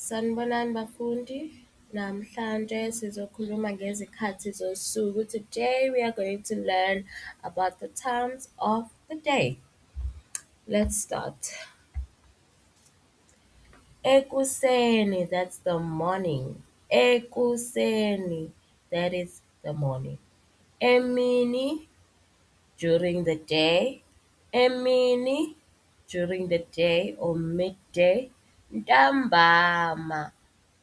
Sanibonani bafundi. Namhlanje sizokhuluma ngezikhathi zosuku. Today we are going to learn about the times of the day. Let's start. Ekuseni, that's the morning. Ekuseni, that is the morning. Emini, during the day. Emini, during the day or midday. Ntambama,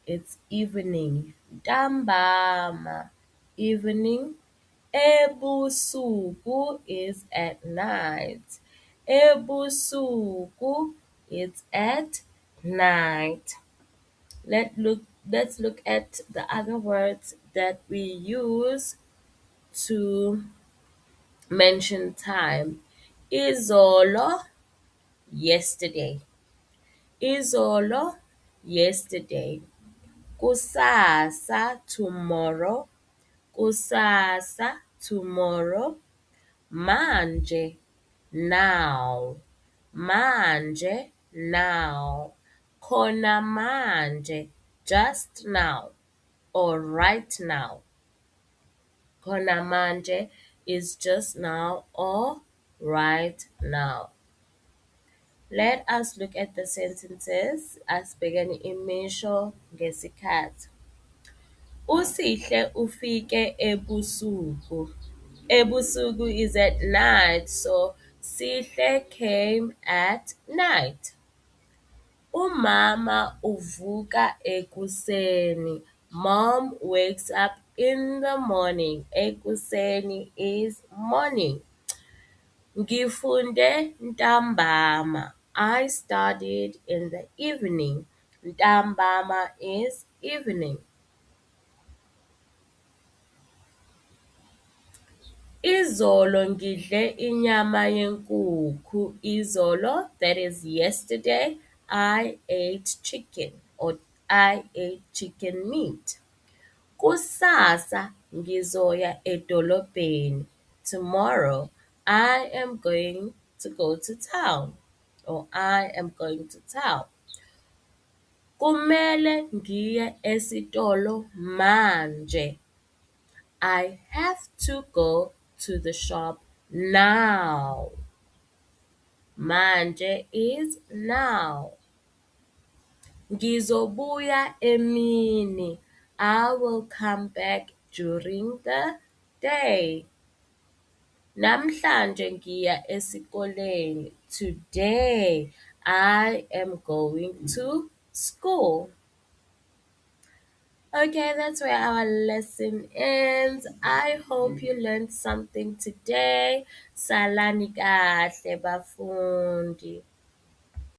it's evening. Ntambama, evening. Ebusuku is at night. Ebusuku is at night. Let's look at the other words that we use to mention time. Izolo, yesterday. Izolo, yesterday. Kusasa, tomorrow. Kusasa, tomorrow. Manje, now. Manje, now. Khona manje, just now or right now. Khona manje is just now or right now. Let us look at the sentences asibhekene imisho ngesikhathi. Usihle ufike ebusuku. Ebusuku is at night, so Sihle came at night. Umama uvuka ekuseni. Mom wakes up in the morning. Ekuseni is morning. Ngifunde ntambama. I studied in the evening. Ntambama is evening. Izolo ngidle inyama yenkukhu. Izolo, that is yesterday, I ate chicken or I ate chicken meat. Kusasa ngizoya edolobheni. Tomorrow, I am going to go to town or I am going to town. Kumele ngiye esitolo manje. I have to go to the shop now. Manje is now. Ngizobuya emini. I will come back during the day. Namhlanje ngiya esikoleni. Today I am going to school. Okay, that's where our lesson ends. I hope you learned something today. Salani kahle bafundi.